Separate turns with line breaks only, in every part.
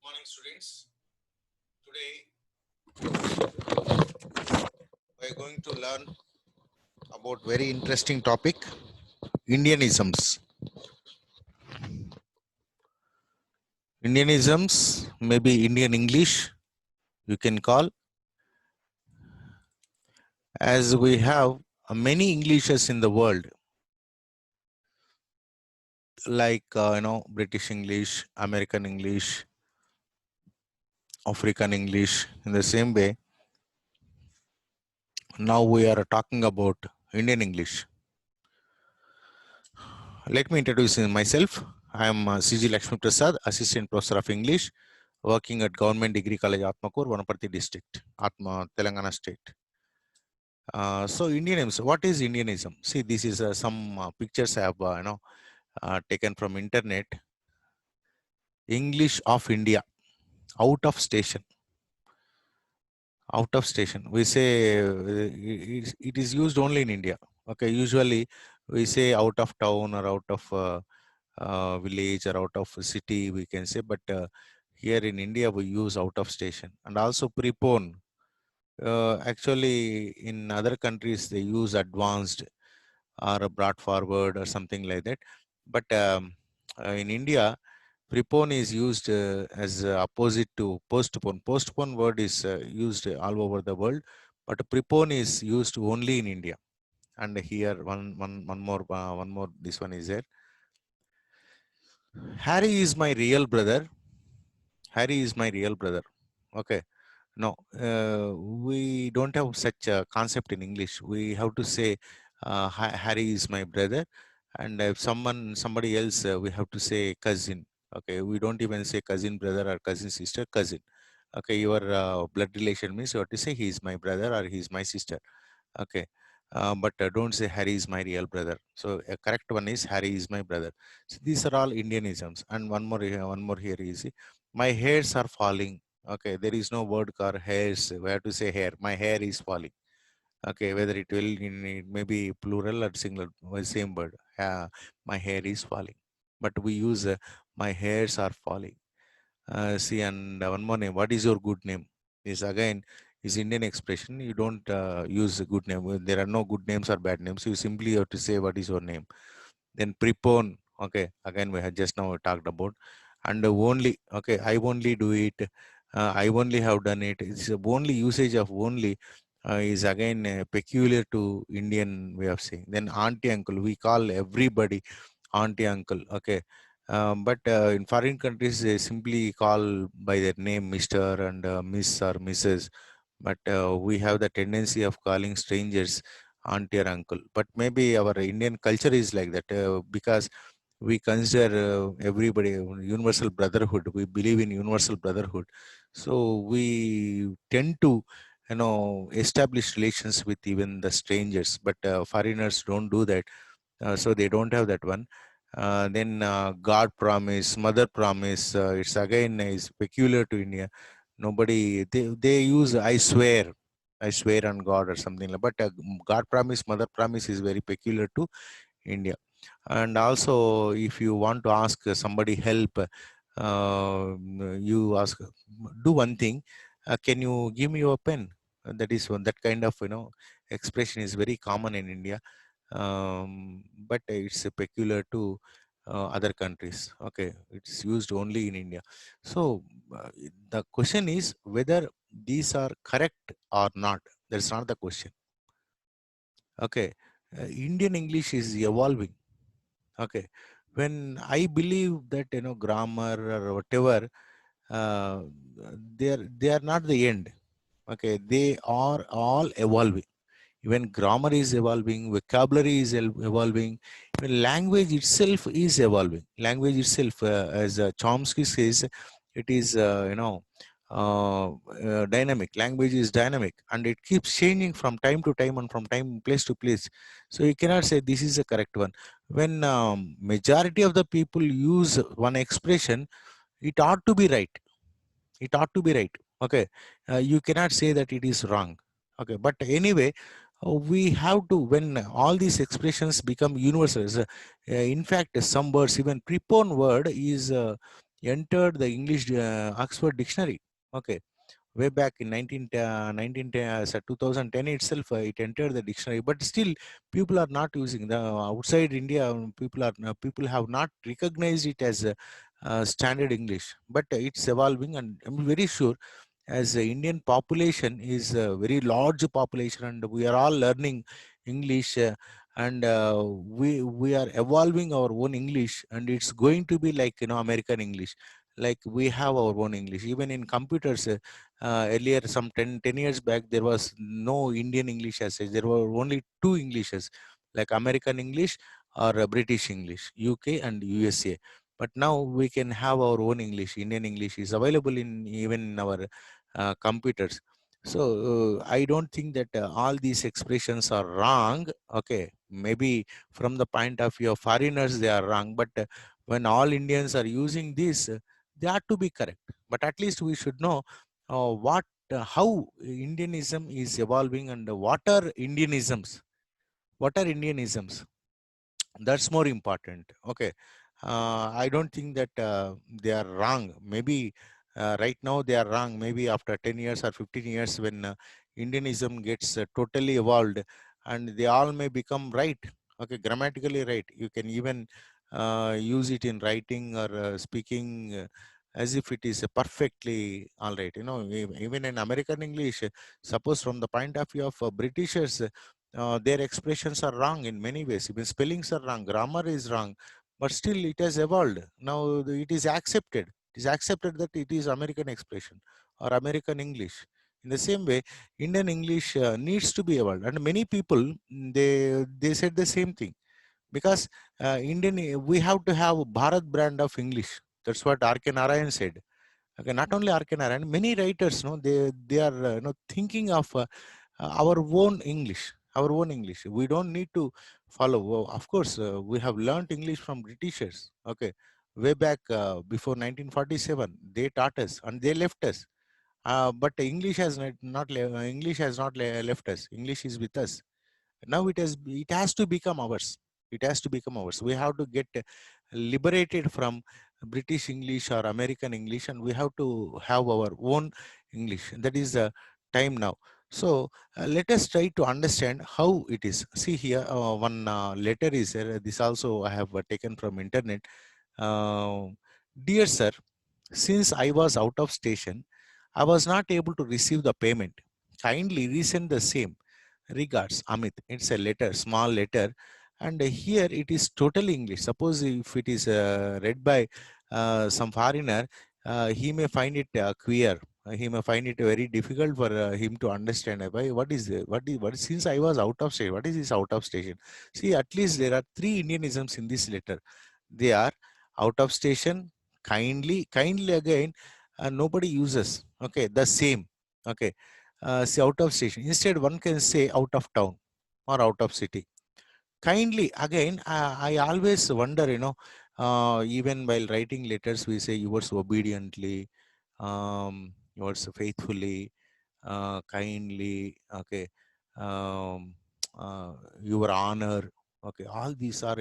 Morning, students. Today we are going to learn about very interesting topic, Indianisms. Indianisms, maybe Indian English, you can call, as we have many Englishes in the world, like British English, American English, African English. In the same way, now we are talking about Indian English. Let me introduce myself. I am CG Lakshmi Prasad, Assistant Professor of English, working at Government Degree College, Atmakur, Vanaparthi District, Telangana State. So Indianism, what is Indianism? See, this is some pictures I have taken from internet. English of India, out of station. Out of station. We say it is used only in India. Okay, usually we say out of town or out of village or out of city, we can say, but here in India we use out of station. And also prepone. Actually, in other countries they use advanced or brought forward or something like that. But in India, prepone is used as opposite to postpone. Postpone word is used all over the world, but prepone is used only in India. And here one more. This one is there. Harry is my real brother. Harry is my real brother. Okay. No, we don't have such a concept in English. We have to say Harry is my brother, and if somebody else, we have to say cousin. Okay, we don't even say cousin brother or cousin sister. Cousin. Okay, your blood relation means you have to say he is my brother or he is my sister. Okay, but don't say Harry is my real brother. So a correct one is Harry is my brother. So these are all Indianisms. And one more here is my hairs are falling. Okay, there is no word called hairs. We have to say hair. My hair is falling. Okay, whether it will in it may be plural or singular, same word. My hair is falling. But we use my hairs are falling. See, and one more name. What is your good name? Is again is Indian expression. You don't use a good name. There are no good names or bad names. You simply have to say what is your name. Then prepone. Okay, again we had just now talked about. And only. Okay, I only do it. I only have done it. It's the only usage of only is again peculiar to Indian way of saying. Then auntie uncle. We call everybody auntie uncle. Okay, but in foreign countries, they simply call by their name Mr. and Miss or Mrs. But we have the tendency of calling strangers auntie or uncle. But maybe our Indian culture is like that because we consider everybody universal brotherhood. We believe in universal brotherhood. So we tend to, establish relations with even the strangers. But foreigners don't do that. So they don't have that one. Then God promise, mother promise. It's again is peculiar to India. Nobody they use I swear on God or something like. But God promise, mother promise is very peculiar to India. And also, if you want to ask somebody help, you ask, do one thing. Can you give me your pen? That is one that kind of expression is very common in India, but it's peculiar to other countries. Okay, it's used only in India. So the question is whether these are correct or not. That's not the question. Okay, Indian English is evolving. Okay, when I believe that grammar or whatever, uh, they are not the end. Okay, they are all evolving. Even grammar is evolving, vocabulary is evolving, even language itself is evolving. Language itself, as Chomsky says, it is dynamic. Language is dynamic and it keeps changing from time to time and from time place to place. So you cannot say this is the correct one. When majority of the people use one expression, it ought to be right. It ought to be right. Okay, you cannot say that it is wrong. Okay, but anyway, we have to, when all these expressions become universals, in fact some words, even prepone word is entered the English Oxford Dictionary. Okay, way back in 2010 itself, it entered the dictionary. But still, people are not using the outside India. People have not recognized it as a standard English. But it's evolving, and I'm very sure as the Indian population is a very large population, and we are all learning English, and we are evolving our own English, and it's going to be like American English. Like we have our own English, even in computers. Earlier, some 10 years back, there was no Indian English as such. There were only two Englishes, like American English or British English, UK and USA. But now we can have our own English. Indian English is available in even in our computers. So I don't think that all these expressions are wrong. Okay, maybe from the point of view of foreigners they are wrong, but when all Indians are using this, they are to be correct. But at least we should know what how Indianism is evolving, and what are Indianisms. What are Indianisms? That's more important. Okay, I don't think that they are wrong. Maybe right now they are wrong. Maybe after 10 years or 15 years, when Indianism gets totally evolved, and they all may become right. Okay, grammatically right. You can even use it in writing or speaking, as if it is perfectly all right. Even in American English, suppose from the point of view of Britishers, their expressions are wrong in many ways. Even spellings are wrong, grammar is wrong, but still it has evolved. Now it is accepted. It is accepted that it is American expression or American English. In the same way, Indian English needs to be evolved, and many people, they said the same thing, because we have to have Bharat brand of English. That's what R.K. Narayan said. Okay, not only R.K. Narayan, many writers, no, they are thinking of our own English, our own English. We don't need to follow. Well, of course, we have learned English from Britishers. Okay, way back before 1947, they taught us and they left us. But English has English has not left us. English is with us. Now it has to become ours. It has to become ours. We have to get liberated from British English or American English, and we have to have our own English. That is the time now. So let us try to understand how it is. See here, one letter is there. This also I have taken from internet. uh, Dear sir, since I was out of station, I was not able to receive the payment. Kindly resend the same. Regards, Amit. It's a letter, small letter, and here it is totally English. Suppose if it is read by some foreigner, he may find it queer. He may find it very difficult for him to understand. Why? What is? Since I was out of station, what is this out of station? See, at least there are three Indianisms in this letter. They are out of station, kindly again. Nobody uses. Okay, the same. Okay, say out of station. Instead, one can say out of town or out of city. Kindly again, I always wonder, even while writing letters, we say yours obediently, yours faithfully, kindly, okay, um, your honor. Okay, all these are,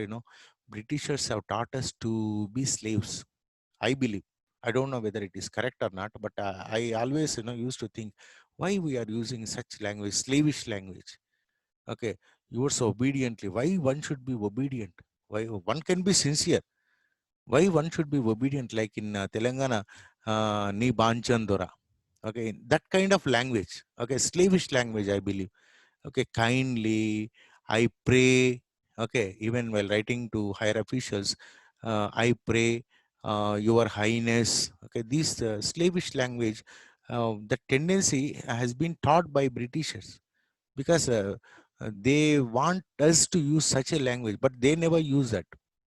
Britishers have taught us to be slaves, I believe. I don't know whether it is correct or not, but I always, used to think why we are using such language, slavish language. Okay, yours obediently. Why one should be obedient? Why one can be sincere? Why one should be obedient? Like in Telangana, ni banchandora. Okay, that kind of language. Okay, slavish language, I believe. Okay, kindly, I pray. Okay, even while writing to higher officials, I pray, your highness. Okay, this slavish language, the tendency has been taught by Britishers, because they want us to use such a language, but they never use that.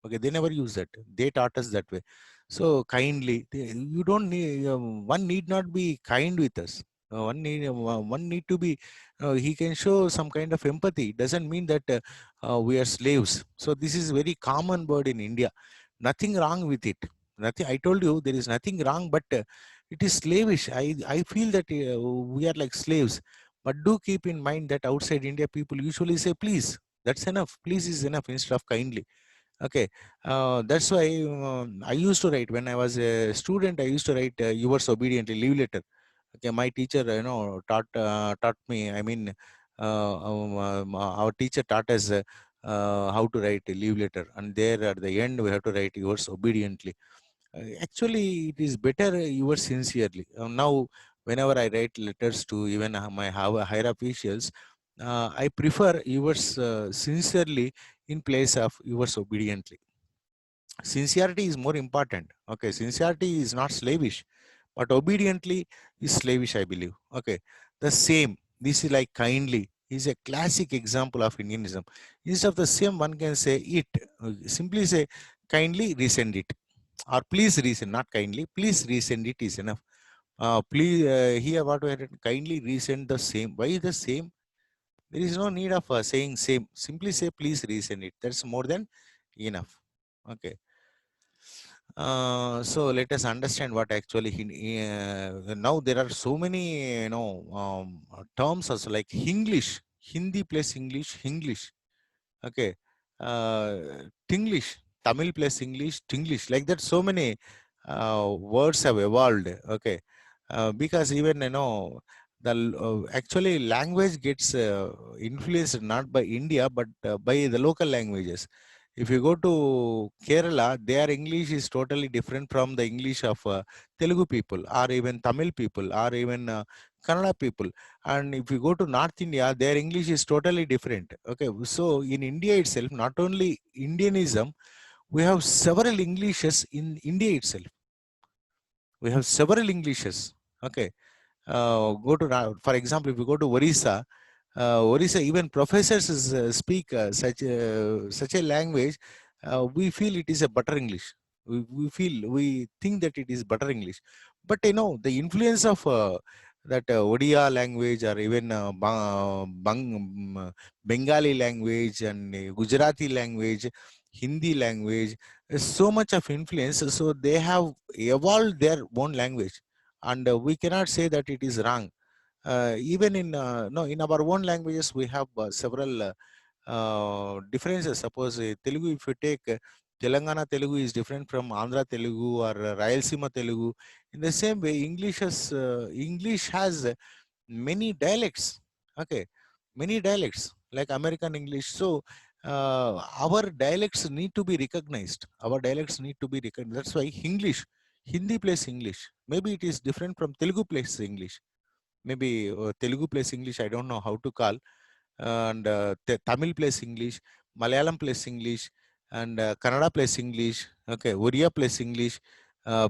Okay, they never use that. They taught us that way. So kindly, you don't need, one need not be kind with us. One need to be, he can show some kind of empathy. Doesn't mean that we are slaves. So this is very common word in India. Nothing wrong with it. Nothing. I told you there is nothing wrong, but it is slavish. I feel that we are like slaves. But do keep in mind that outside India, people usually say please. That's enough. Please is enough instead of kindly. Okay, that's why I used to write when I was a student. I used to write yours obediently leave letter. Okay, my teacher, taught me. I mean, our teacher taught us how to write a leave letter, and there at the end we have to write yours obediently. Actually, it is better yours sincerely. Now, whenever I write letters to even my higher officials, I prefer yours sincerely in place of yours obediently. Sincerity is more important. Okay, sincerity is not slavish, but obediently is slavish, I believe. Okay, the same, this is like kindly is a classic example of Indianism. Instead of the same, one can say it. Simply say kindly resend it, or please resend, not kindly, please resend it is enough. Please, here what we had written, kindly resend the same. Why the same? There is no need of saying same. Simply say please resend it, that's more than enough. Okay. So let us understand what actually now there are so many terms also like English, Hindi plus English, English. Okay, Tinglish, Tamil plus English, Tinglish. Like that, so many words have evolved. Okay, because even the actually language gets influenced not by India but by the local languages. If you go to Kerala, their English is totally different from the English of Telugu people, or even Tamil people, or even Kannada people. And if you go to North India, their English is totally different. Okay, so in India itself, not only Indianism, we have several Englishes in India itself. We have several Englishes. Okay, for example, if you go to Orissa, Orissa, even professors speak such a language. We feel it is a butter English. We think that it is butter English, but the influence of that Odia language, or even Bengali language, and Gujarati language, Hindi language, so much of influence. So they have evolved their own language, and we cannot say that it is wrong. Even in no, in our own languages we have several differences. Suppose Telugu, if you take Telangana Telugu is different from Andhra Telugu, or Rayalaseema Telugu. In the same way, English has many dialects. Okay, many dialects like American English. So our dialects need to be recognized. Our dialects need to be recognized. That's why English, Hindi plus English. Maybe it is different from Telugu plus English. Maybe Telugu plus English, I don't know how to call. And Tamil plus English, Malayalam plus English, and Kannada plus English. Okay, Oriya plus English,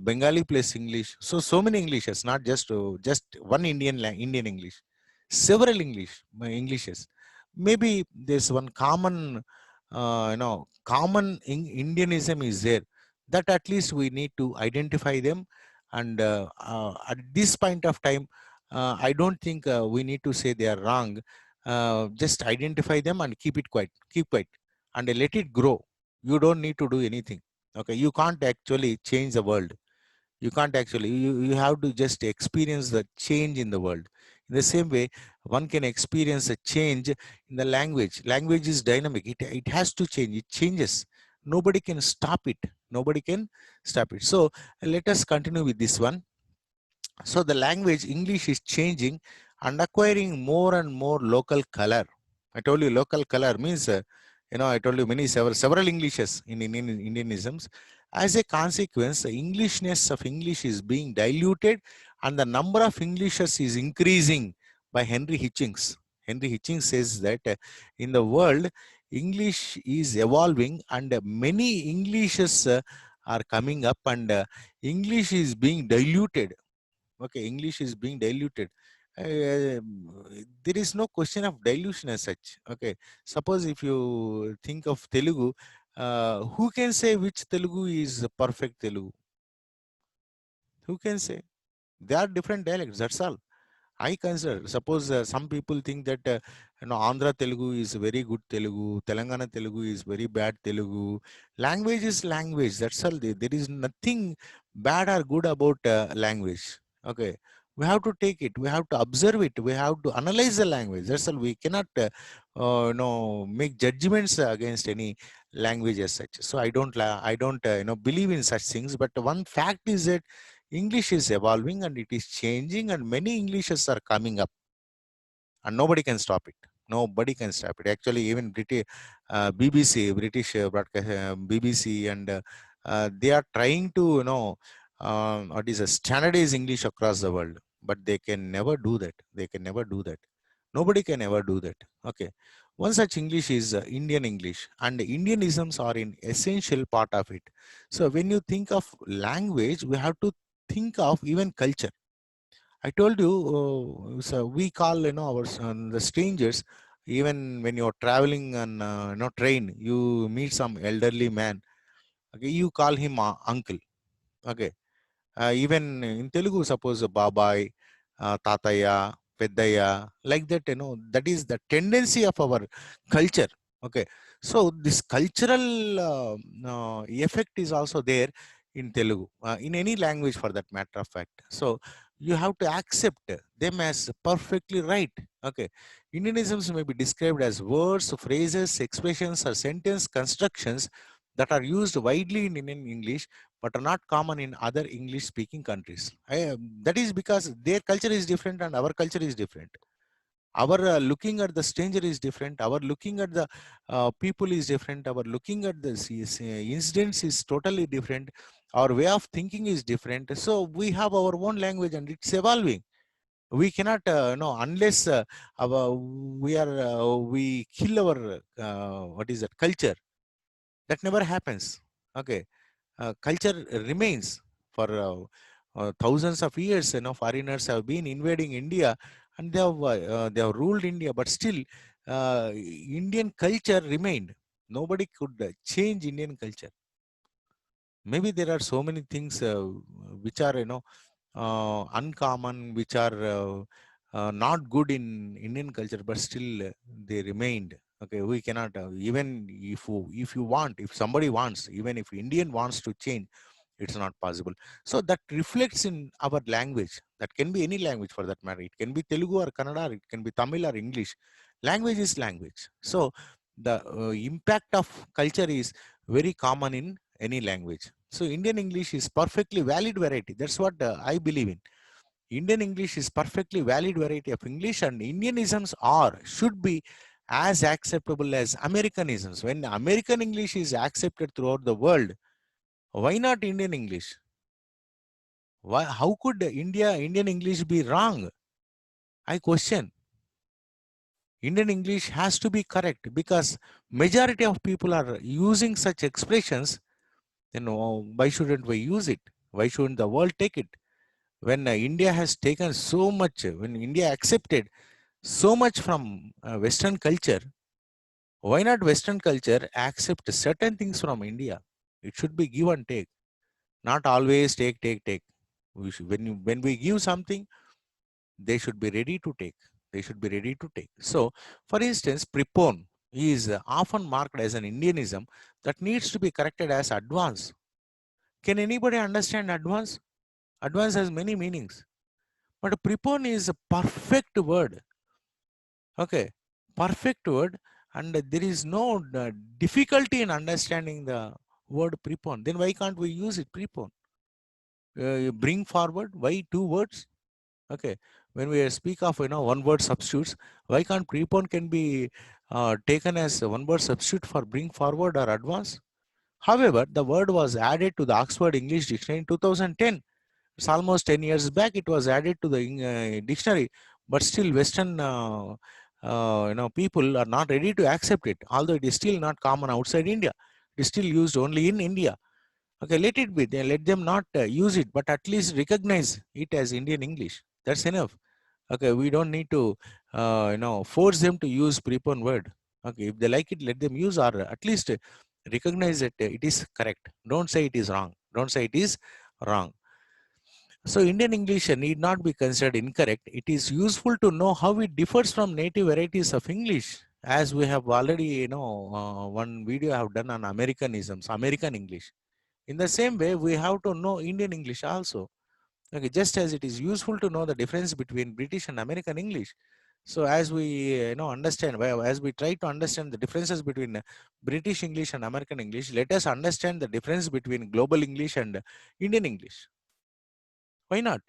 Bengali plus English. So many Englishes, not just one Indian English. Several Englishes. Maybe there's one common Indianism is there. That at least we need to identify them, and at this point of time, I don't think we need to say they are wrong. Just identify them and keep quiet, and let it grow. You don't need to do anything. Okay, you can't actually change the world. You can't actually, you have to just experience the change in the world. In the same way, one can experience a change in the language is dynamic. It has to change. It changes. Nobody can stop it. Nobody can stop it. So let us continue with this one. So the language English is changing and acquiring more and more local color. I told you local color means, I told you several Englishes in Indianisms. As a consequence, the Englishness of English is being diluted, and the number of Englishes is increasing by Henry Hitchings. Henry Hitchings says that in the world, English is evolving, and many Englishes are coming up, and English is being diluted. Okay, English is being diluted. There is no question of dilution as such. Okay, suppose if you think of Telugu, who can say which Telugu is perfect Telugu? Who can say? They are different dialects, that's all. I consider, suppose some people think that Andhra Telugu is very good Telugu, Telangana Telugu is very bad Telugu. Language is language, that's all. There is nothing bad or good about language. Okay, We have to take it. We have to observe it. We have to analyze the language. That's all. We cannot, make judgments against any language as such. So I don't, believe in such things. But one fact is that English is evolving and it is changing, and many Englishes are coming up, and nobody can stop it. Nobody can stop it. Actually, even BBC, British broadcast, BBC, and they are trying to, what is a standardized English across the world, but they can never do that. They can never do that. Nobody can ever do that. Okay. One such English is Indian English, and Indianisms are an essential part of it. So when you think of language, we have to think of even culture. I told you, so we call, our the strangers. Even when you're traveling on, train, you meet some elderly man. Okay, you call him uncle. Okay, even in Telugu, suppose Babai, Tataya, Peddaya, like that. That is the tendency of our culture. Okay, so this cultural effect is also there in Telugu, in any language for that matter of fact. So you have to accept them as perfectly right. Okay, Indianisms may be described as words, phrases, expressions, or sentence constructions that are used widely in Indian English but are not common in other English speaking countries. That is because their culture is different and our culture is different. Our looking at the stranger is different. Our looking at the people is different. Our looking at the incidents is totally different. Our way of thinking is different. So we have our own language and it's evolving. We cannot, unless we kill our, what is that, culture. That never happens. Okay, culture remains for thousands of years. Foreigners have been invading India, and they have ruled India, but still Indian culture remained. Nobody could change Indian culture. Maybe there are so many things which are, uncommon, which are not good in Indian culture, but still they remained. Okay, we cannot, even if you want, if somebody wants, even if Indian wants to change, it's not possible. So that reflects in our language. That can be any language for that matter. It can be Telugu or Kannada, or it can be Tamil or English. Language is language. So the impact of culture is very common in any language. So Indian English is perfectly valid variety. That's what I believe in. Indian English is perfectly valid variety of English, and Indianisms are should be as acceptable as Americanisms. When American English is accepted throughout the world, why not Indian English? Why? How could Indian English be wrong? I question. Indian English has to be correct because majority of people are using such expressions. Then why shouldn't we use it? Why shouldn't the world take it? When India has taken so much, when India accepted so much from Western culture, why not Western culture accept certain things from India? It should be give and take, not always take, take, take. When we give something, they should be ready to take. They should be ready to take. So, for instance, prepon is often marked as an Indianism that needs to be corrected as advance. Can anybody understand advance? Advance has many meanings, but prepon is a perfect word. Okay, perfect word, and there is no difficulty in understanding the word prepon. Then why can't we use it? Prepon. Bring forward. Why two words? Okay, when we speak of one word substitutes, why can't prepon can be taken as one word substitute for bring forward or advance? However, the word was added to the Oxford English Dictionary in 2010. It's almost 10 years back. It was added to the dictionary, but still Western people are not ready to accept it. Although it is still not common outside India, it is still used only in India. Okay, let it be. Let them not use it, but at least recognize it as Indian English. That's enough. Okay, we don't need to force them to use prepon word. Okay, if they like it, let them use, or at least recognize that it is correct. Don't say it is wrong. Don't say it is wrong. So Indian English need not be considered incorrect. It is useful to know how it differs from native varieties of English. As we have already, one video I have done on Americanisms, American English. In the same way, we have to know Indian English also. Okay, just as it is useful to know the difference between British and American English. So as we understand, well, as we try to understand the differences between British English and American English, let us understand the difference between global English and Indian English. Why not?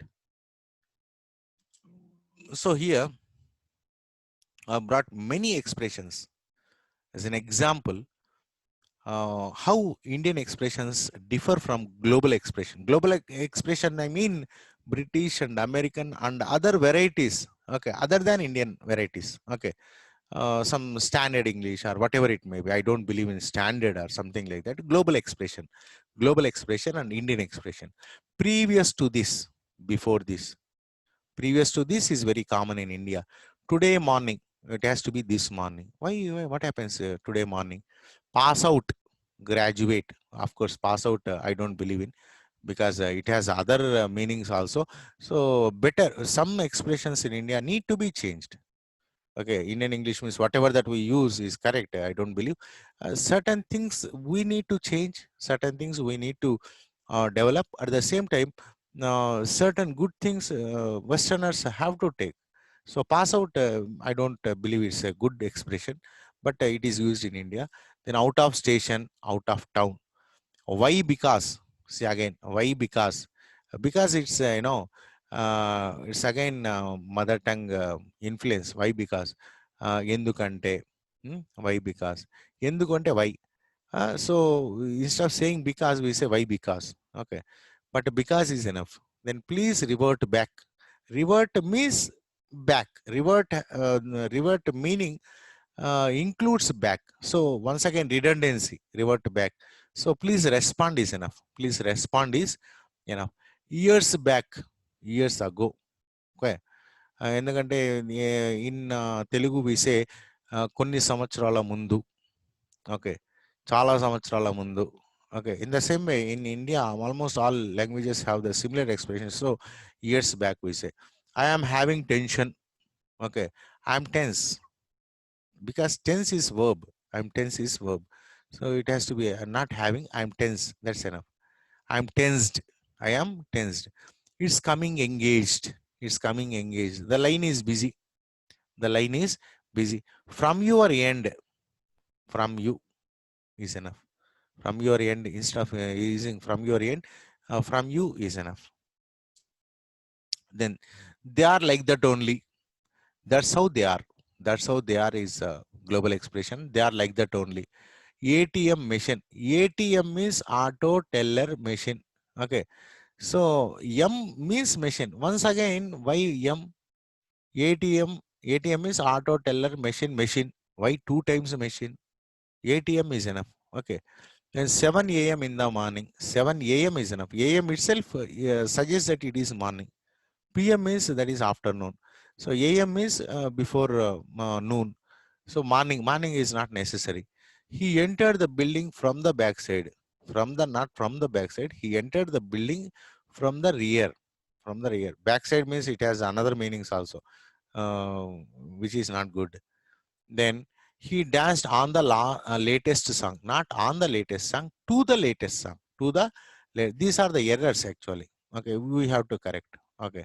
So here I brought many expressions as an example how Indian expressions differ from global expression. Global expression, I mean British and American and other varieties. Okay, other than Indian varieties. Okay, some standard English or whatever it may be. I don't believe in standard or something like that. Global expression and Indian expression. Previous to this, before this, previous to this is very common in India. Today morning, it has to be this morning. Why? What happens today morning? Pass out, graduate. Of course, pass out. I don't believe in because it has other meanings also. So better. Some expressions in India need to be changed. Okay, Indian English means whatever that we use is correct. I don't believe certain things we need to change, certain things we need to develop. At the same time, certain good things Westerners have to take. So pass out, I don't believe it's a good expression, but it is used in India. Then out of station, out of town. Why? Because, see again, why? Because it's it's again mother tongue influence. Why? Because ఎందుకంటే, why? Because ఎందుకంటే why. So instead of saying because, we say why? Because. Okay, but because is enough. Then please revert back. Revert means back. Revert meaning includes back. So once again, redundancy, revert back. So please respond is enough. Please respond is enough. Years back, years ago. Okay. ఎందుకంటే in Telugu విసే కొన్ని సంవత్సరాల ముందు. Okay, చాలా సంవత్సరాల ముందు. Okay, in the same way in India almost all languages have the similar expressions. So years back we say I am having tension. Okay, I am tense, because tense is verb. I'm tense is verb. So it has to be not having. I'm tense. That's enough. I'm tensed. I am tensed. It's coming engaged. It's coming engaged. The line is busy. The line is busy. From your end. From you is enough. From your end, instead of using from your end, from you is enough. Then they are like that only. That's how they are. That's how they are is global expression. They are like that only. ATM machine. ATM means auto teller machine. Okay. So M means machine. Once again, why M? ATM. ATM is auto teller machine. Machine. Why two times machine? ATM is enough. Okay. Then 7 a.m. in the morning. 7 a.m. is enough. AM itself suggests that it is morning. PM is that is afternoon. So AM is before noon. So morning is not necessary. He entered the building from the backside. From the not from the backside. He entered the building from the rear. From the rear. Backside means it has another meanings also, uh, which is not good. Then he danced on the latest song, not on the latest song, to the latest song. These are the errors actually. Okay, we have to correct. Okay.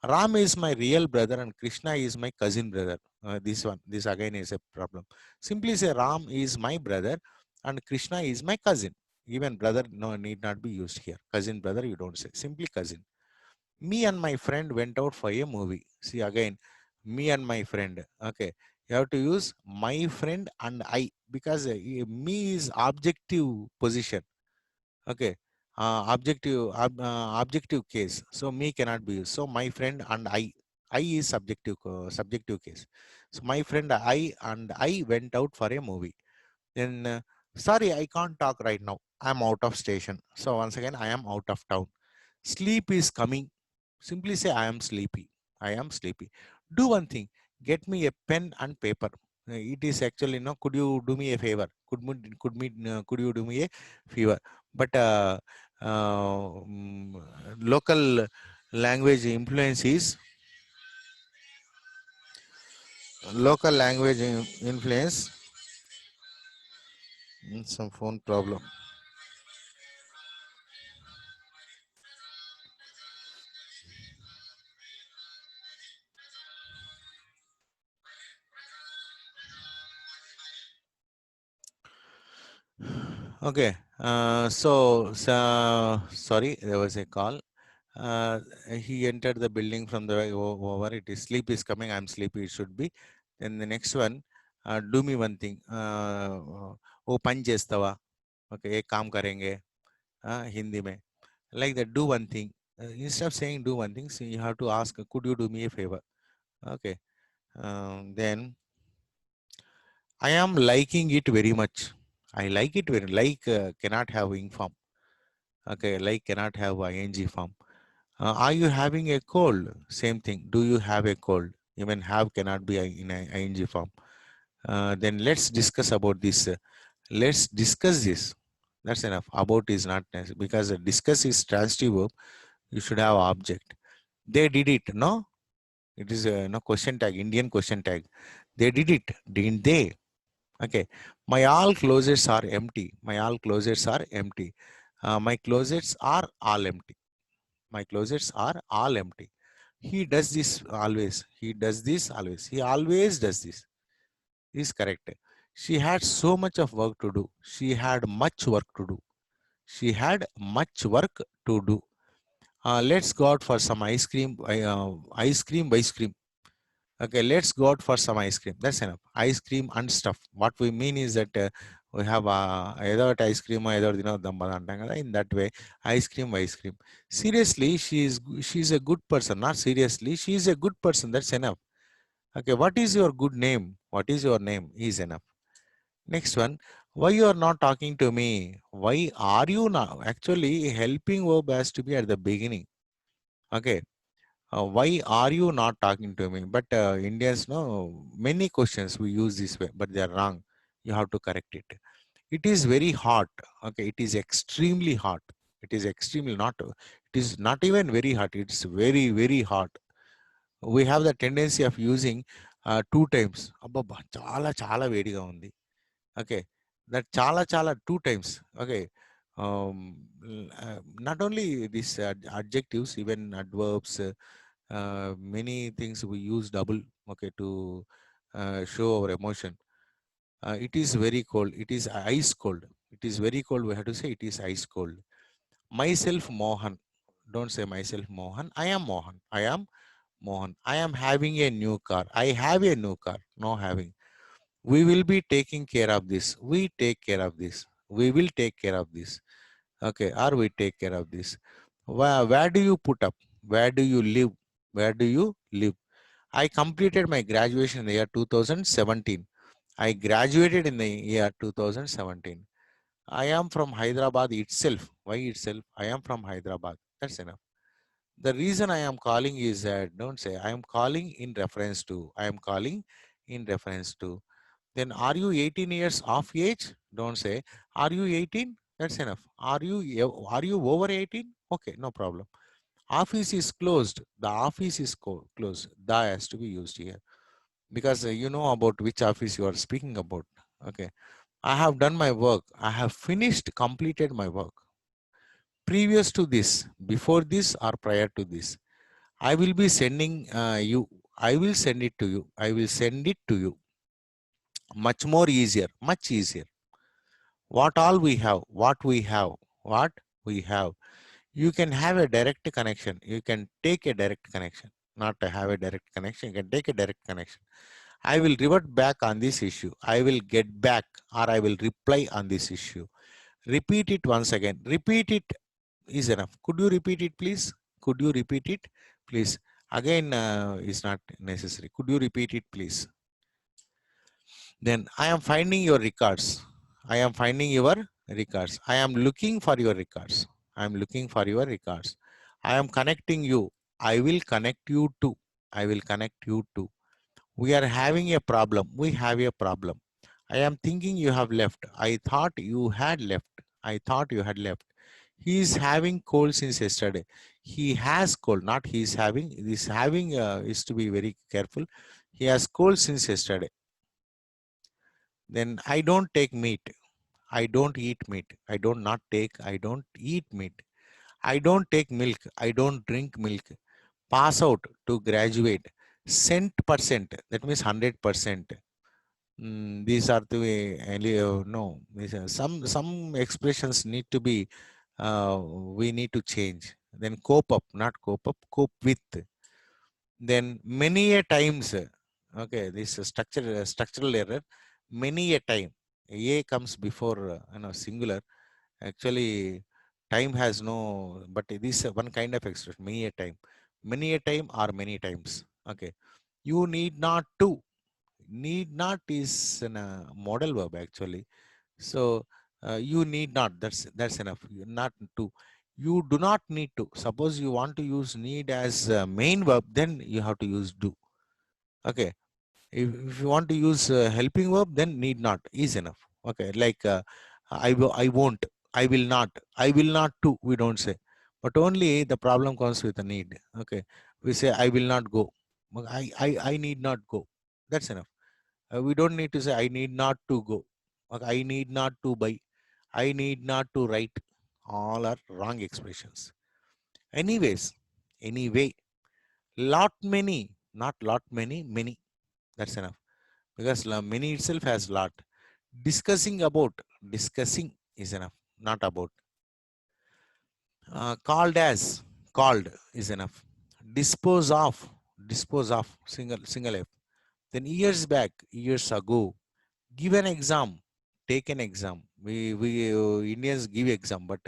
Ram is my real brother and Krishna is my cousin brother. This again is a problem. Simply say Ram is my brother and Krishna is my cousin. Even brother no need not be used here. Cousin brother you don't say. Simply cousin. Me and my friend went out for a movie. See again, me and my friend. Okay, you have to use my friend and I because me is objective position. Okay, objective case. So me cannot be used. So my friend and I is subjective case. So my friend I went out for a movie. Then sorry, I can't talk right now. I'm out of station. So once again, I am out of town. Sleep is coming. Simply say I am sleepy. I am sleepy. Do one thing. Get me a pen and paper. It is actually no. Could you do me a favor? Could you do me a favor? But local language influence is local language influence. Some phone problem. Okay. Sorry, there was a call. Uh, he entered the building from the over. It is sleep is coming. I'm sleepy. It should be. Then the next one, do me one thing. वो पंच चेस्तवा. Okay, एक काम करेंगे. हिंदी में. Like that. Do one thing. Instead of saying do one thing, so you have to ask, could you do me a favor? Okay. Then I am liking it very much. I like it very cannot have ing form. Okay, like cannot have ing form. Are you having a cold? Same thing. Do you have a cold? Even have cannot be in a ing form. Then let's discuss about this. Let's discuss this. That's enough. About is not necessary because discuss is transitive verb. You should have object. They did it. No, it is a no question tag. Indian question tag. They did it, didn't they? Okay. My all closets are empty. My all closets are empty. My closets are all empty. My closets are all empty. He does this always. He does this always. He always does this. Is correct. She had so much of work to do. She had much work to do. She had much work to do. Let's go out for some ice cream. Ice cream, ice cream. Okay, let's go out for some ice cream. That's enough. Ice cream and stuff. What we mean is that we have either ice cream or either in that way, ice cream. Seriously, she's a good person. Not seriously, she is a good person. That's enough. Okay, what is your good name? What is your name? Is enough. Next one. Why you are not talking to me? Why are you not? Actually, helping verb has to be at the beginning. Okay, why are you not talking to me? But Indians know many questions we use this way, but they are wrong. You have to correct it. It is very hot. Okay, it is extremely hot. It is extremely not. It is not even very hot. It's very hot. We have the tendency of using two times. అబ్బబ్బా చాలా చాలా వేడిగా ఉంది. Okay, that chala two times. Okay, um, not only these adjectives, even adverbs. Many things we use double, okay, to show our emotion. It is very cold. It is ice cold. It is very cold. We have to say it is ice cold. Myself Mohan. Don't say myself Mohan. I am Mohan. I am Mohan. I am having a new car. I have a new car. No having. We will be taking care of this. We take care of this. We will take care of this. Okay, or we take care of this. Where do you put up? Where do you live? Where do you live? I completed my graduation in the year 2017. I graduated in the year 2017. I am from Hyderabad itself. Why itself? I am from Hyderabad. That's enough. The reason I am calling is that don't say I am calling in reference to. I am calling in reference to. Then are you 18 years of age? Don't say are you 18? That's enough. Are you over 18? Okay, no problem. Office is closed. The office is closed. That has to be used here because you know about which office you are speaking about. Okay, I have done my work. I have finished, completed my work. Previous to this, before this, or prior to this, I will be sending you. I will send it to you. I will send it to you. Much more easier, much easier. What all we have, what we have. You can have a direct connection. You can take a direct connection. Not to have a direct connection. You can take a direct connection. I will revert back on this issue. I will get back or I will reply on this issue. Repeat it once again. Repeat it is enough. Could you repeat it, please? Could you repeat it, please? Again, is not necessary. Could you repeat it, please? Then I am finding your records. I am finding your records. I am looking for your records. I am looking for your records. I am connecting you. I will connect you to. I will connect you to. We are having a problem. We have a problem. I am thinking you have left. I thought you had left. I thought you had left. He is having cold since yesterday. He has cold, not he is having. This having is to be very careful. He has cold since yesterday. Then I don't take meat. I don't eat meat. I don't not take. I don't eat meat. I don't take milk. I don't drink milk. Pass out to graduate. Cent percent. That means 100%. These are the way, no, some expressions need to be, we need to change. Then cope up, not cope up, cope with. Then many a times, okay, this is structural error. Many a time, a comes before singular. Actually, time has no, but this is one kind of expression. Many a time or many times. Okay, you need not to. Need not is a modal verb actually. So you need not. That's enough. Not to. You do not need to. Suppose you want to use need as a main verb, then you have to use do. Okay. If you want to use helping verb, then need not is enough. Okay, like I won't, I will not, I will not to, we don't say. But only the problem comes with a need. Okay, we say I will not go. I need not go. That's enough. We don't need to say I need not to go. Okay, I need not to buy, I need not to write. All are wrong expressions. Anyways, anyway, lot many, not lot many, many. That's enough, because many itself has lot. Discussing about, discussing is enough, not about. Called as, called is enough. Dispose of, dispose of, single f. Then years back, years ago. Give an exam, take an exam. We Indians give exam, but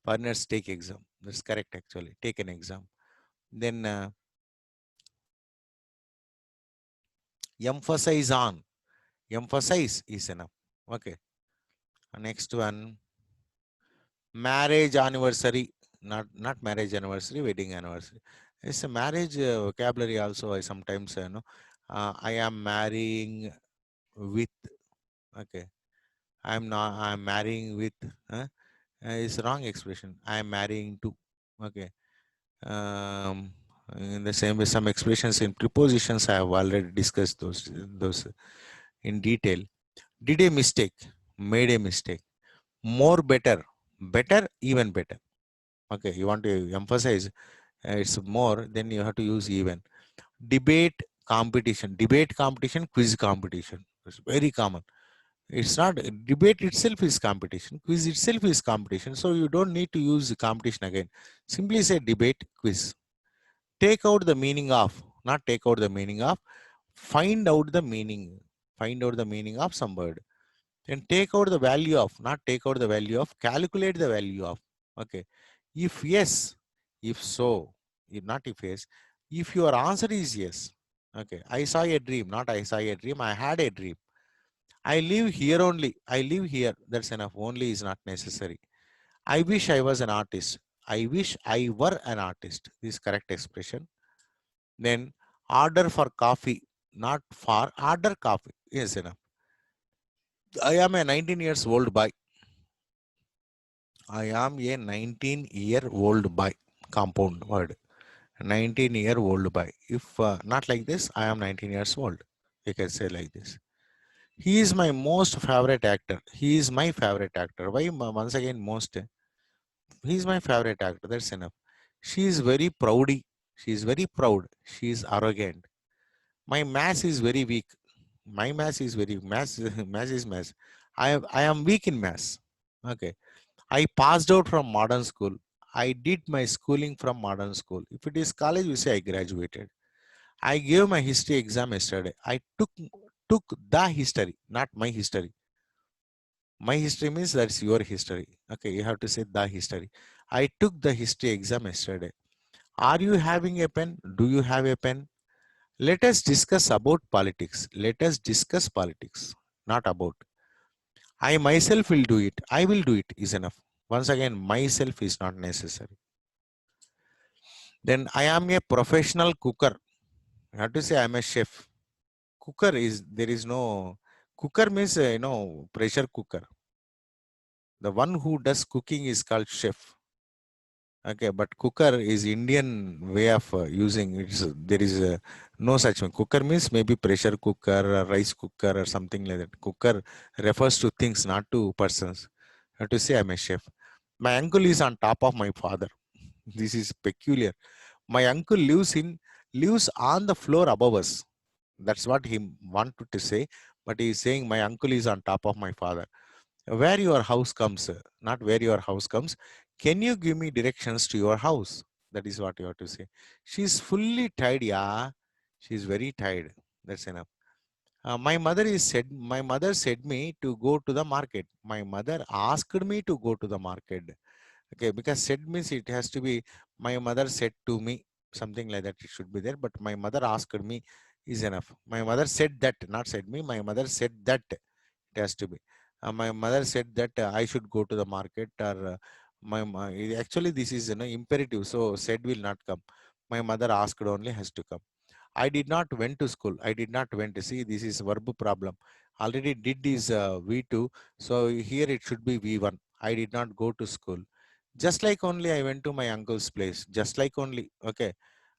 foreigners take exam. That's correct actually, take an exam. Then emphasize on, emphasize is enough. Okay, next one, marriage anniversary, not marriage anniversary, wedding anniversary. It's a marriage vocabulary also. I sometimes know, I am marrying with. Okay, I'm marrying with. It's wrong expression. I am marrying to. Okay. um, in the same way, some expressions in prepositions I have already discussed those in detail. Did a mistake, made a mistake. More, better, better, even better. Okay, you want to emphasize, it's more, then you have to use even. Debate competition, debate competition, quiz competition. It's very common. It's not, debate itself is competition, quiz itself is competition, so you don't need to use competition again. Simply say debate, quiz. Take out the meaning of, not take out the meaning of, find out the meaning, find out the meaning of some word. Then take out the value of, not take out the value of, calculate the value of. Okay. If yes, if so, if not if yes, if your answer is yes. Okay. I saw a dream, not I saw a dream, I had a dream. I live here only. I live here. That's enough. Only is not necessary. I wish I was an artist. I wish I were an artist. This is correct expression. Then order for coffee, not for, order coffee. Yes, enough. I am a 19 years old boy. I am a 19-year-old boy. Compound word. 19-year-old boy. If not like this, I am 19 years old. You can say like this. He is my most favorite actor. He is my favorite actor. Why once again most? He is my favorite actor. That's enough. She is very proudy. She is very proud. She is arrogant. My mass is very weak. My mass is very mass. Mass is mass. I am weak in mass. Okay. I passed out from modern school. I did my schooling from modern school. If it is college, we say I graduated. I gave my history exam yesterday. I took the history, not my history. My history means that's your history. Okay, you have to say the history. I took the history exam yesterday. Are you having a pen? Do you have a pen? Let us discuss about politics. Let us discuss politics, not about. I myself will do it. I will do it is enough. Once again, myself is not necessary. Then I am a professional cooker. You have to say I'm a chef. Cooker is, there is no, cooker means, pressure cooker. The one who does cooking is called chef. Okay, but cooker is Indian way of using. There is no such one. Cooker means maybe pressure cooker, or rice cooker, or something like that. Cooker refers to things, not to persons. I have to say I'm a chef. My uncle is on top of my father. This is peculiar. My uncle lives on the floor above us. That's what he wanted to say. but he is saying my uncle is on top of my father. Where your house comes, not where your house comes. Can you give me directions to your house? That is what you have to say. She's fully tired, yeah. She's very tired. That's enough. My mother said me to go to the market. My mother asked me to go to the market. Okay, because said means it has to be my mother said to me, something like that. It should be there, but my mother asked me is enough. My mother said that, not said me. My mother said that it has to be. My mother said that I should go to the market, or actually this is imperative, so said will not come. My mother asked only has to come. I did not went to school. I did not went. See, this is verb problem. Already did is V2. So here it should be V1. I did not go to school. Just like only I went to my uncle's place. Just like only. Okay.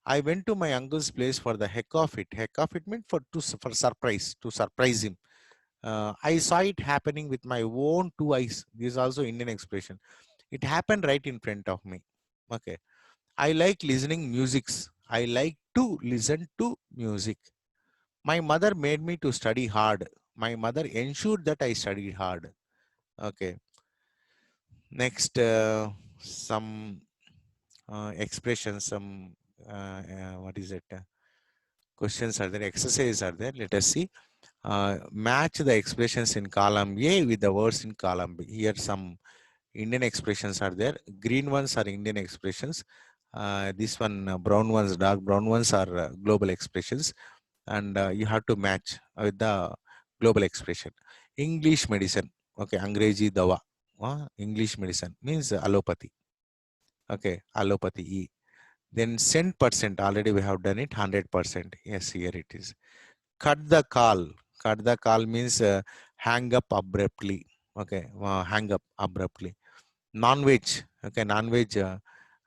I went to my uncle's place for the heck of it. Heck of it meant for surprise, to surprise him. I saw it happening with my own two eyes. This is also Indian expression. It happened right in front of me. Okay. I like listening musics. I like to listen to music. My mother made me to study hard. My mother ensured that I studied hard. Okay. Next, some expressions, some what is it? Questions are there, exercises are there. Let us see. Match the expressions in column A with the words in column B. Here some Indian expressions are there. Green ones are Indian expressions. This one, brown ones, dark brown ones are global expressions. And you have to match with the global expression. English medicine. Okay, Angreji dawa. English medicine means allopathy. Okay, allopathy E. Then send percent. Already we have done it 100%. Yes, here it is. Cut the call. Cut the call means hang up abruptly. Okay, hang up abruptly. Non-veg. Okay, non-veg.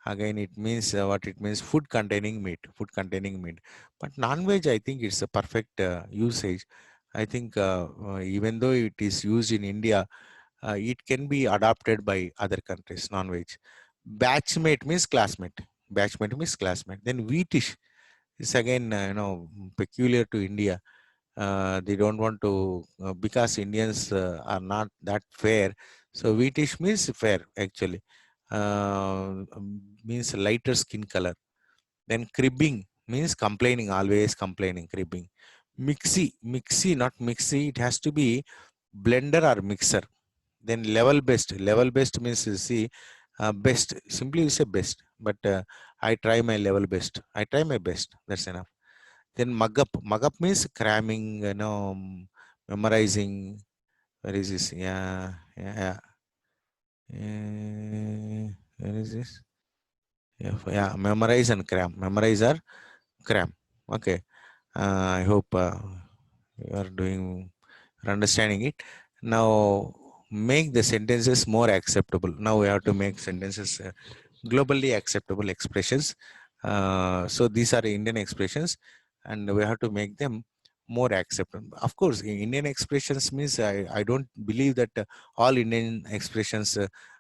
Again, it means what it means: food containing meat. Food containing meat. But non-veg, I think it's a perfect usage. I think even though it is used in India, it can be adopted by other countries. Non-veg. Batchmate means classmate. Batchmate means classmate. Then wheatish is again peculiar to India. They don't want to because Indians are not that fair. So wheatish means fair actually. Means lighter skin color. Then cribbing means complaining, always complaining, cribbing. Mixie, not mixie. It has to be blender or mixer. Then level best means you see best. Simply you say best, but I try my level best. I try my best. That's enough. Then mug up means cramming, memorizing. Where is this? Yeah, yeah, yeah. Where is this? Yeah, yeah, memorize and cram. Memorize or cram. Okay. I hope you are doing, understanding it. Now make the sentences more acceptable. Now we have to make sentences globally acceptable expressions. So these are Indian expressions, and we have to make them more acceptable. Of course, Indian expressions means I don't believe that all Indian expressions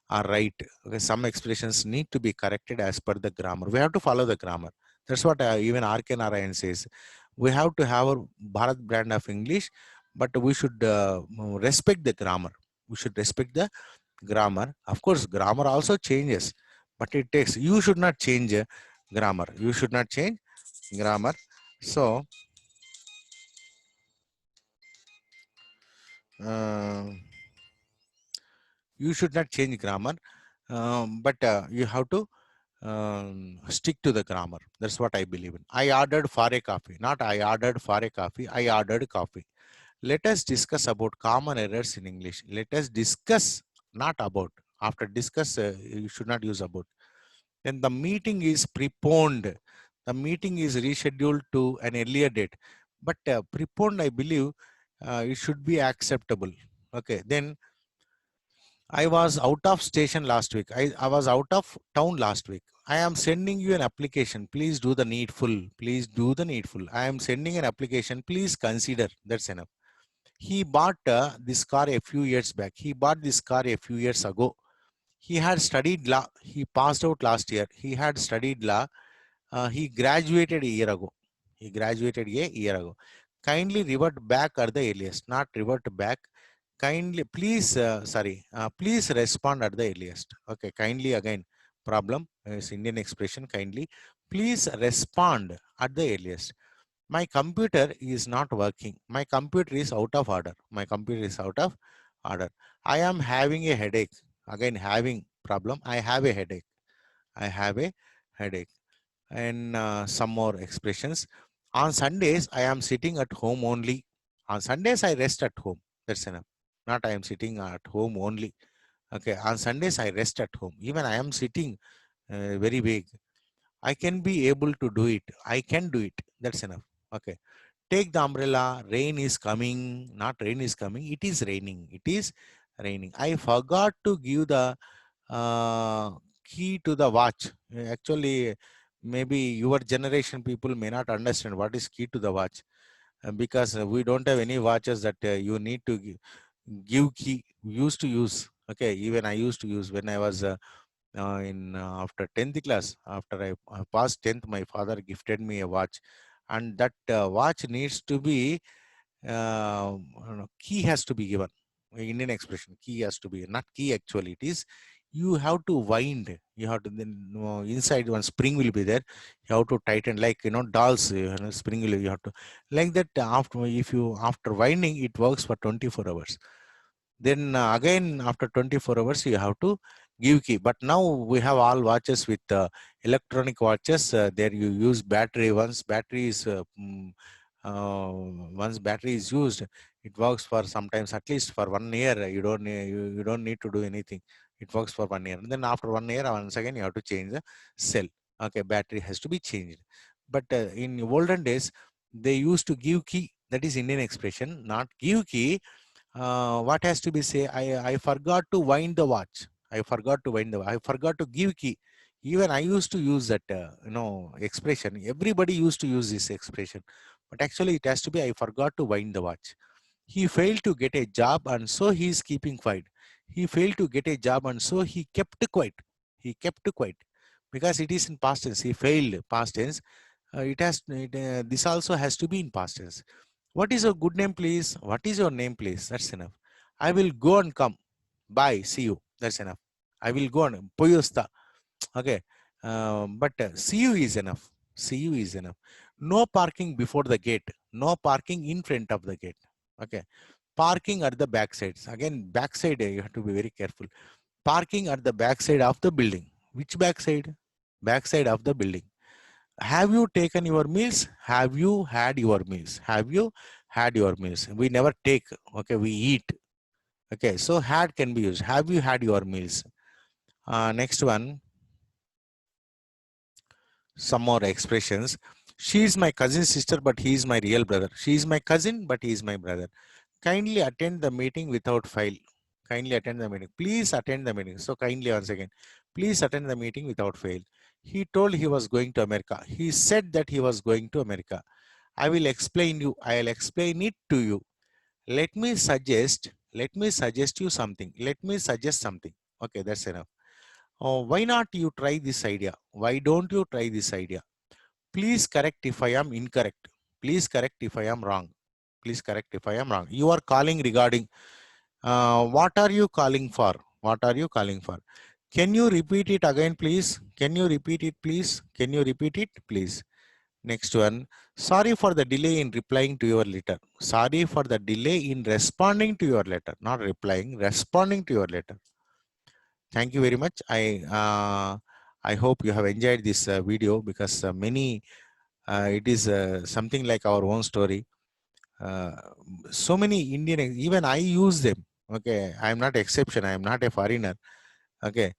are right. Okay, some expressions need to be corrected as per the grammar. We have to follow the grammar. That's what even R.K. Narayan says. We have to have a Bharat brand of English, but we should respect the grammar. We should respect the grammar. Of course, grammar also changes, but it takes, you should not change grammar. You should not change grammar. So, uh, you should not change grammar, but you have to stick to the grammar. That's what I believe in. I ordered for a coffee, not I ordered for a coffee. I ordered coffee. Let us discuss about common errors in English. Let us discuss, not about. After discuss, you should not use about. Then the meeting is preponed. The meeting is rescheduled to an earlier date. But preponed, I believe, it should be acceptable. Okay. Then I was out of station last week. I was out of town last week. I am sending you an application. Please do the needful. Please do the needful. I am sending an application. Please consider. That's enough. He bought this car a few years back. He bought this car a few years ago. He had studied law. He passed out last year. He had studied law. He graduated a year ago. He graduated a year ago. kindly revert back at the earliest, not revert back. Kindly, please, please respond at the earliest. Okay, kindly again, problem is Indian expression, kindly. Please respond at the earliest. My computer is not working. My computer is out of order. My computer is out of order. I am having a headache. Again, having problem. I have a headache. I have a headache. And some more expressions. On Sundays, I am sitting at home only. On Sundays, I rest at home. That's enough. Not I am sitting at home only. Okay. On Sundays, I rest at home. Even I am sitting very big. I can be able to do it. I can do it. That's enough. Okay. Take the umbrella. Rain is coming. Not rain is coming. It is raining. It is raining. I forgot to give the uh, key to the watch. Actually, maybe your generation people may not understand what is key to the watch, because we don't have any watches that you need to give key. We used to use. Okay, even I used to use when I was in after 10th class. After I passed 10th, my father gifted me a watch, and that watch needs to be key has to be given. Indian expression, key has to be, not key actually. It is, you have to wind. You have to then inside one spring will be there. You have to tighten, like dolls. Spring will, you have to, like that. After, if you after winding, it works for 24 hours. Then again after 24 hours you have to give key. But now we have all watches with electronic watches. There you use battery. Once battery is used, it works for sometimes at least for 1 year. You don't need to do anything. It works for 1 year, and then after 1 year once again you have to change the cell. Okay, battery has to be changed. But in olden days they used to give key. That is Indian expression, not give key. What has to be say? I forgot to wind the watch. I forgot to wind the. I forgot to give key. Even I used to use that expression. Everybody used to use this expression, but actually it has to be I forgot to wind the watch. He failed to get a job and so he is keeping quiet. He failed to get a job and so he kept quiet. He kept quiet because it is in past tense. He failed, past tense. This also has to be in past tense. What is your good name, please? What is your name, please? That's enough. I will go and come. Bye. See you. That's enough. I will go and poyosta. Okay. But see you is enough. See you is enough. No parking before the gate. No parking in front of the gate. Okay. Parking at the back sides. Again, backside, you have to be very careful. Parking at the backside of the building. Which backside? Backside of the building. Have you taken your meals? Have you had your meals? Have you had your meals? We never take. Okay, we eat. Okay, so had can be used. Have you had your meals? Next one, some more expressions. She is my cousin sister, but he is my real brother. She is my cousin, but he is my brother. Kindly attend the meeting without fail. Kindly attend the meeting. Please attend the meeting. So kindly once again, please attend the meeting without fail. He told he was going to America. He said that he was going to America. I will explain you. I'll explain it to you. Let me suggest you something. Let me suggest something. Okay, that's enough. Oh, why not you try this idea? Why don't you try this idea? Please correct if I am incorrect. Please correct if I am wrong. Please correct if I am wrong. You are calling regarding, what are you calling for? What are you calling for? Can you repeat it again, please? Can you repeat it, please? Can you repeat it, please? Next one. Sorry for the delay in replying to your letter. Sorry for the delay in responding to your letter. Not replying, responding to your letter. Thank you very much. I hope you have enjoyed this video, because it is something like our own story. Uh, so many Indian, even I use them. Okay, I am not exception. I am not a foreigner. Okay,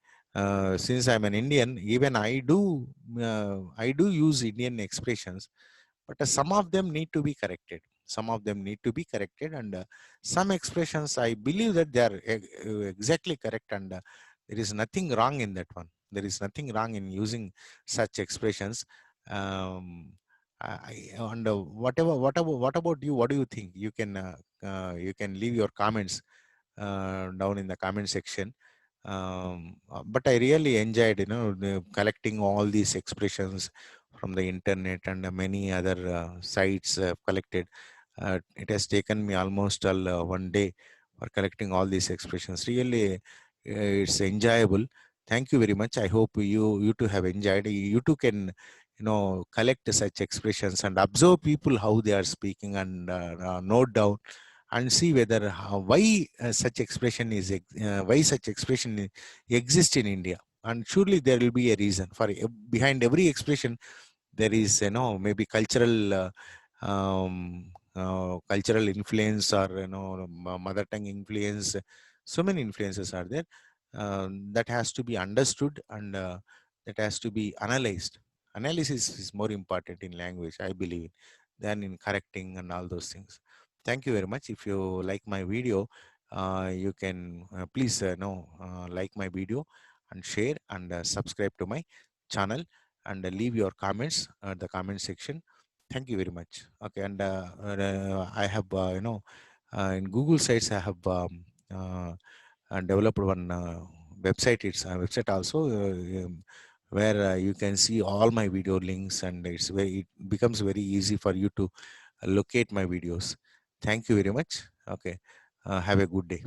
since I'm an Indian, even I do use Indian expressions, but some of them need to be corrected. Some of them need to be corrected, and some expressions I believe that they are exactly correct, and there is nothing wrong in that one. There is nothing wrong in using such expressions. Um, and what about you? What do you think? You can leave your comments down in the comment section. But I really enjoyed, collecting all these expressions from the internet and many other sites collected. It has taken me almost all 1 day for collecting all these expressions. Really, it's enjoyable. Thank you very much. I hope you too have enjoyed. You too can collect such expressions and observe people how they are speaking, and note down and see whether why such expression is why such expression exists in India. And surely there will be a reason for behind every expression. There is maybe cultural influence, or mother tongue influence. So many influences are there that has to be understood, and that has to be analyzed. Analysis is more important in language, I believe, than in correcting and all those things. Thank you very much. If you like my video, you can please like my video and share, and subscribe to my channel, and leave your comments at the comment section. Thank you very much. Okay, and I have in Google Sites I have developed one website. It's a website also, where you can see all my video links, and it becomes very easy for you to locate my videos. Thank you very much. Okay, have a good day.